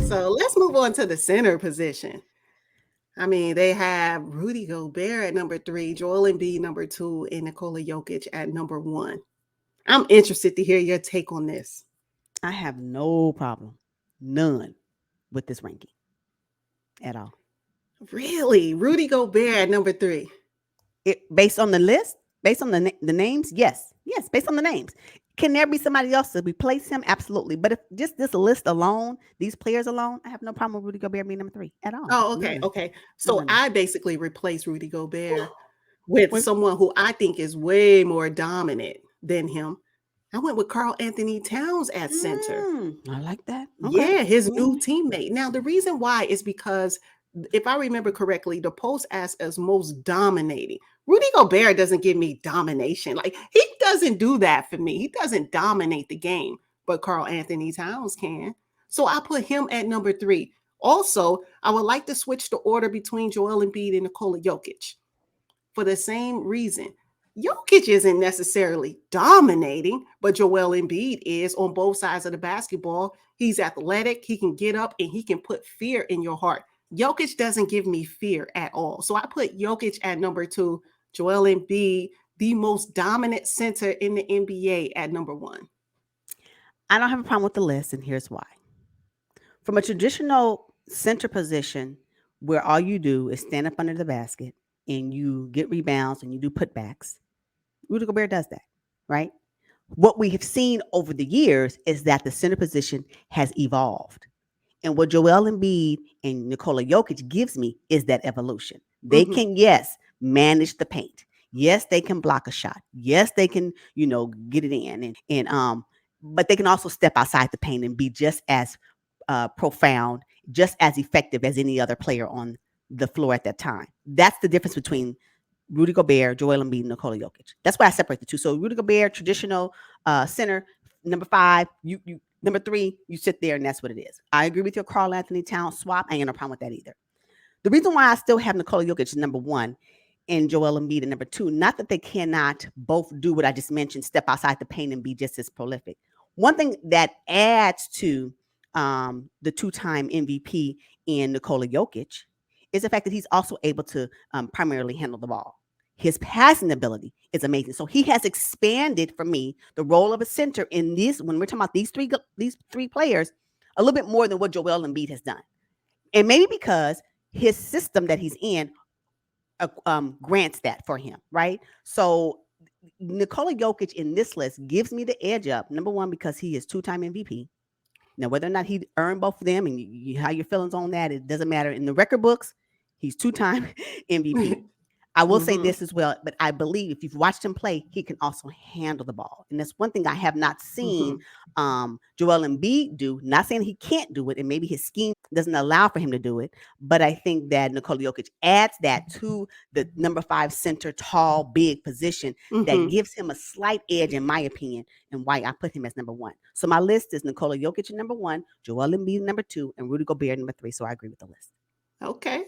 So let's move on to the center position. I mean, they have Rudy Gobert at number 3, Joel Embiid number 2, and Nikola Jokic at number 1. I'm interested to hear your take on this. I have no problem, none, with this ranking at all. Really? Rudy Gobert at number 3. Based on the list, based on the names, yes, based on the names. Can there be somebody else to replace him? Absolutely. But if just this list alone, these players alone, I have no problem with Rudy Gobert being number 3 at all. Oh, okay, None. okay. No, So no, no. I basically replaced Rudy Gobert with Wait, someone who I think is way more dominant than him. I went with Carl Anthony Towns at center. I like that. Okay. Yeah, his Yeah. new teammate. Now, the reason why is because if I remember correctly, the post asked us most dominating. Rudy Gobert doesn't give me domination. Like, he doesn't do that for me. He doesn't dominate the game, but Carl Anthony Towns can. So I put him at number 3. Also, I would like to switch the order between Joel Embiid and Nikola Jokic for the same reason. Jokic isn't necessarily dominating, but Joel Embiid is on both sides of the basketball. He's athletic, he can get up, and he can put fear in your heart. Jokic doesn't give me fear at all. So I put Jokic at number 2, Joel Embiid, the most dominant center in the NBA, at number 1. I don't have a problem with the list, and here's why. From a traditional center position where all you do is stand up under the basket and you get rebounds and you do putbacks, Rudy Gobert does that, right? What we have seen over the years is that the center position has evolved. And what Joel Embiid and Nikola Jokic gives me is that evolution. They Mhm. can, yes, manage the paint. Yes, they can block a shot. Yes, they can, get it in and but they can also step outside the paint and be just as profound, just as effective as any other player on the floor at that time. That's the difference between Rudy Gobert, Joel Embiid, and Nikola Jokic. That's why I separate the two. So Rudy Gobert, traditional center, number 5. You number 3. You sit there, and that's what it is. I agree with your Carl Anthony Towns swap. I ain't no problem with that either. The reason why I still have Nikola Jokic as number 1 and Joel Embiid at number 2, not that they cannot both do what I just mentioned, step outside the paint and be just as prolific. One thing that adds to the 2-time MVP in Nikola Jokic is the fact that he's also able to primarily handle the ball. His passing ability is amazing. So he has expanded for me the role of a center in this, when we're talking about these three players, a little bit more than what Joel Embiid has done. And maybe because his system that he's in grants that for him, right? So Nikola Jokic in this list gives me the edge up. Number 1, because he is 2-time MVP. Now, whether or not he earned both of them and how your feelings on that, it doesn't matter. In the record books, he's 2-time MVP. I will say Mhm. this as well, but I believe if you've watched him play, he can also handle the ball. And that's one thing I have not seen Mhm. Joel Embiid do. Not saying he can't do it, and maybe his scheme doesn't allow for him to do it, but I think that Nikola Jokic adds that to the number 5 center, tall, big position that Mhm. gives him a slight edge, in my opinion, and why I put him as number 1. So my list is Nikola Jokic at number 1, Joel Embiid number 2, and Rudy Gobert number 3. So I agree with the list. Okay.